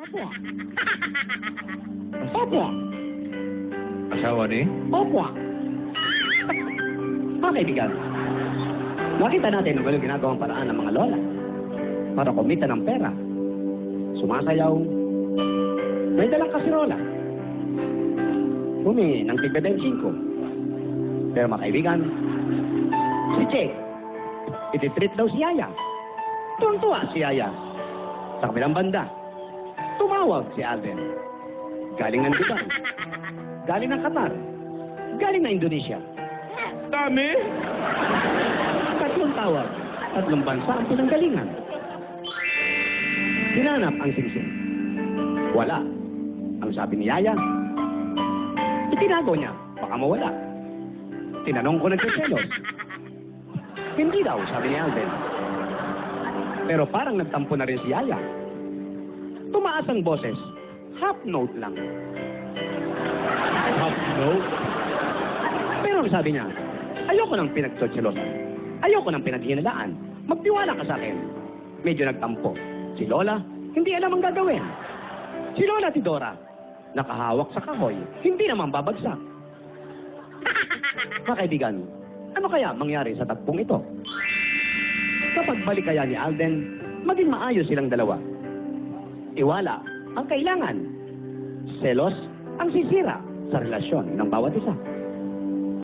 Opo. Opo. Asawa ni? Opo. Mga kaibigan, nakita natin ang walang ginagawang paraan ng mga lola para kumita ng pera. Sumasayaw, may dalang kasirola. Humingi ng tig-25. Pero mga kaibigan, si Jake, ititreat daw si Yaya. Tuwang-tuwa si Yaya. Sa kabilang banda, tumawag si Alden. Galing ng Dubai, galing ng Qatar, galing ng Indonesia. Dami! Tatlong tawag, tatlong bansa ang pinanggalingan. Hinanap ang singsing. Wala. Ang sabi ni Yaya, itinago niya, baka mawala. Tinanong ko ng selos. Hindi daw, sabi ni Alden. Pero parang nagtampo na rin si Yaya. Tumaas ang boses, half note lang. Half note? Pero ang sabi niya, ayoko ng pinagtsotselosan. Ayoko ng pinaghinalaan. Magtiwala ka sa akin. Medyo nagtampo. Si Lola, hindi alam ang gagawin. Si Lola Tidora, nakahawak sa kahoy, hindi naman babagsak. Mga kaibigan, ano kaya mangyari sa tagpong ito? Kapag balik kaya ni Alden, maging maayos silang dalawa. Iwala ang kailangan. Selos ang sisira sa relasyon ng bawat isa.